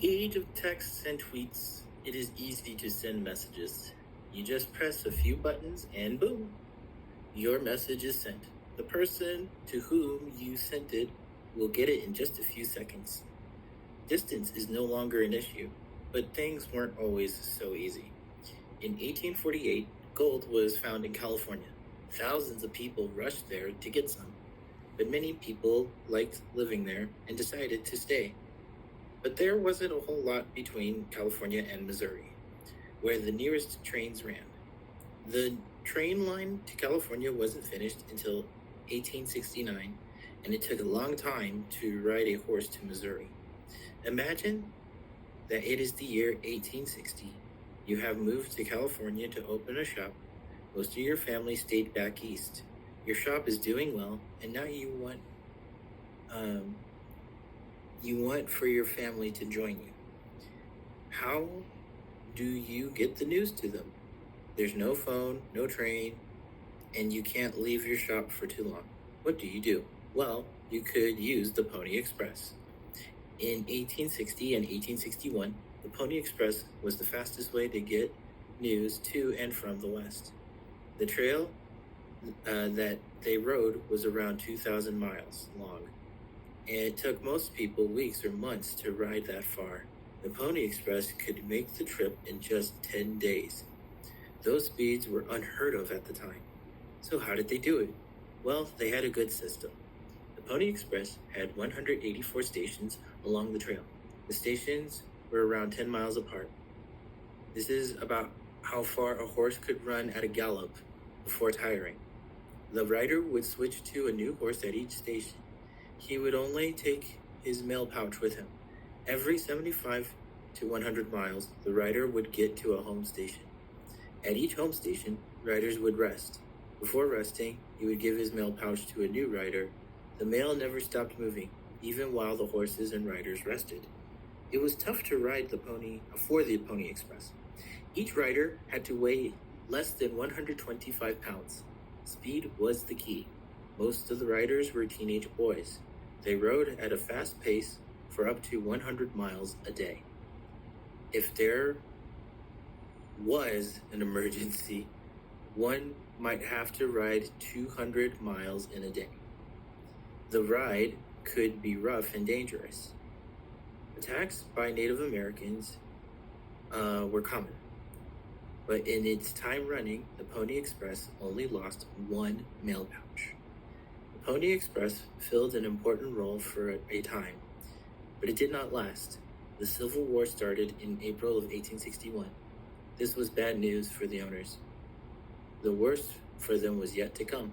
Age of texts and tweets, it is easy to send messages. You just press a few buttons and boom, your message is sent. The person to whom you sent it will get it in just a few seconds. Distance is no longer an issue, but things weren't always so easy. In 1848, gold was found in California. Thousands of people rushed there to get some, but many people liked living there and decided to stay. But there wasn't a whole lot between California and Missouri, where the nearest trains ran. The train line to California wasn't finished until 1869, and it took a long time to ride a horse to Missouri. Imagine that it is the year 1860. You have moved to California to open a shop. Most of your family stayed back east. Your shop is doing well, and now you want for your family to join you. How do you get the news to them? There's no phone, no train, and you can't leave your shop for too long. What do? Well, you could use the Pony Express. In 1860 and 1861, the Pony Express was the fastest way to get news to and from the West. The trail that they rode was around 2,000 miles long, and it took most people weeks or months to ride that far. The Pony Express could make the trip in just 10 days. Those speeds were unheard of at the time. So how did they do it? Well, they had a good system. The Pony Express had 184 stations along the trail. The stations were around 10 miles apart. This is about how far a horse could run at a gallop before tiring. The rider would switch to a new horse at each station. He would only take his mail pouch with him. Every 75 to 100 miles, the rider would get to a home station. At each home station, riders would rest. Before resting, he would give his mail pouch to a new rider. The mail never stopped moving, even while the horses and riders rested. It was tough to ride for the Pony Express. Each rider had to weigh less than 125 pounds. Speed was the key. Most of the riders were teenage boys. They rode at a fast pace for up to 100 miles a day. If there was an emergency, one might have to ride 200 miles in a day. The ride could be rough and dangerous. Attacks by Native Americans were common, but in its time running, the Pony Express only lost one mail pouch. The Pony Express filled an important role for a time, but it did not last. The Civil War started in April of 1861. This was bad news for the owners. The worst for them was yet to come.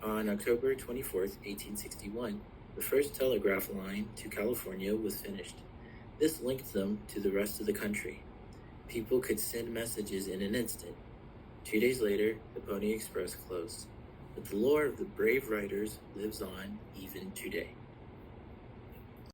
On October 24th, 1861, the first telegraph line to California was finished. This linked them to the rest of the country. People could send messages in an instant. 2 days later, the Pony Express closed. But the lore of the brave riders lives on even today.